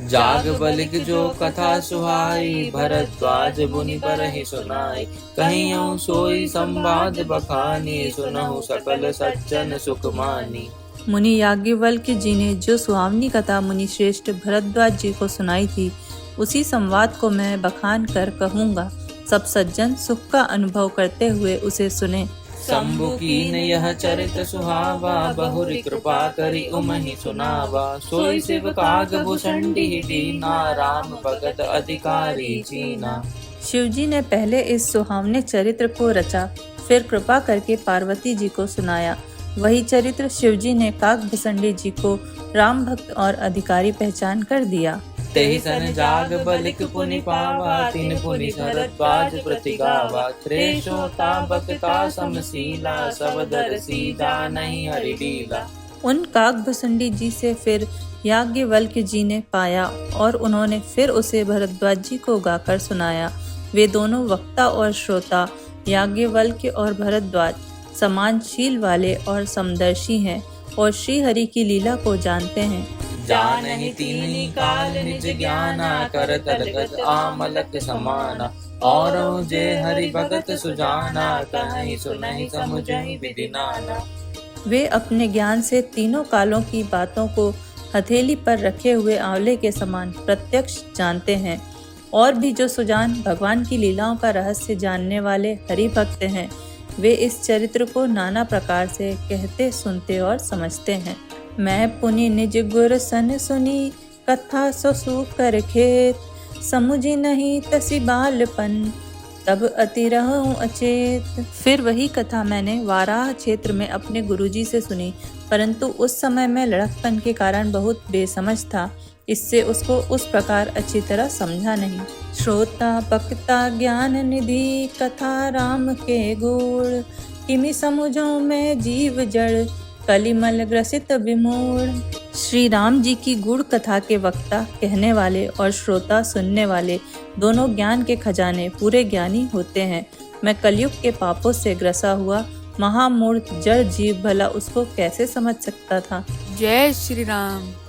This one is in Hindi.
जाग बलिक जो कथा सुहाई, भरद्वाज मुनि बरहि सुनाई। कहियौ सोई संवाद बखानी, सुनहु सकल सज्जन सुख मानी। मुनि याज्ञवल्क्य जी ने जो सुहावनी कथा मुनि श्रेष्ठ भरद्वाज जी को सुनाई थी, उसी संवाद को मैं बखान कर कहूँगा। सब सज्जन सुख का अनुभव करते हुए उसे सुने। शंभु कीन यह चरित सुहावा, बहुरी कृपा करी उमहि सुनावा। सोई शिव काग भुसंडी दीना, राम भगत अधिकारी चीना। शिवजी ने पहले इस सुहावने चरित्र को रचा, फिर कृपा करके पार्वती जी को सुनाया। वही चरित्र शिवजी ने काकभुसंडी जी को राम भक्त और अधिकारी पहचान कर दिया। तेहि सन जाग बलिक पुनि पावा, तिन पुनि भरद्वाज प्रति गावा। त्रेशोता बकता समशीला, सब दर्शी जानहि हरि लीला। उन काकभुसंडी जी से फिर याज्ञवल्क्य जी ने पाया और उन्होंने फिर उसे भरद्वाज जी को गाकर सुनाया। वे दोनों वक्ता और श्रोता याज्ञवल्क्य और भरद्वाज समान शील वाले और समदर्शी हैं और श्री हरि की लीला को जानते हैं। जानहि तीनि काल निज ज्ञाना, करत लगत आमलक समाना। और जे हरि भगत सुजाना, कहि सुनहि समुझहि विधि नाना। वे अपने ज्ञान से तीनों कालों की बातों को हथेली पर रखे हुए आंवले के समान प्रत्यक्ष जानते हैं। और भी जो सुजान भगवान की लीलाओं का रहस्य जानने वाले हरि भक्त हैं, वे इस चरित्र को नाना प्रकार से कहते, सुनते और समझते हैं। मैं पुनि निज गुर सन सुनी, कथा सो सूख कर खेत। समुझी नहीं तसी बालपन, तब अति रहूं अचेत। फिर वही कथा मैंने वाराह क्षेत्र में अपने गुरुजी से सुनी, परंतु उस समय मैं लड़कपन के कारण बहुत बेसमझ था, इससे उसको उस प्रकार अच्छी तरह समझा नहीं। श्रोता पक्ता ज्ञान निधि, कथा राम के गुण। किमि समुझो मैं जीव जड़, कलिमल ग्रसित विमूढ़। श्री राम जी की गुण कथा के वक्ता कहने वाले और श्रोता सुनने वाले दोनों ज्ञान के खजाने पूरे ज्ञानी होते हैं। मैं कलयुग के पापों से ग्रसा हुआ महामूढ़ जड़ जीव भला उसको कैसे समझ सकता था। जय श्री राम।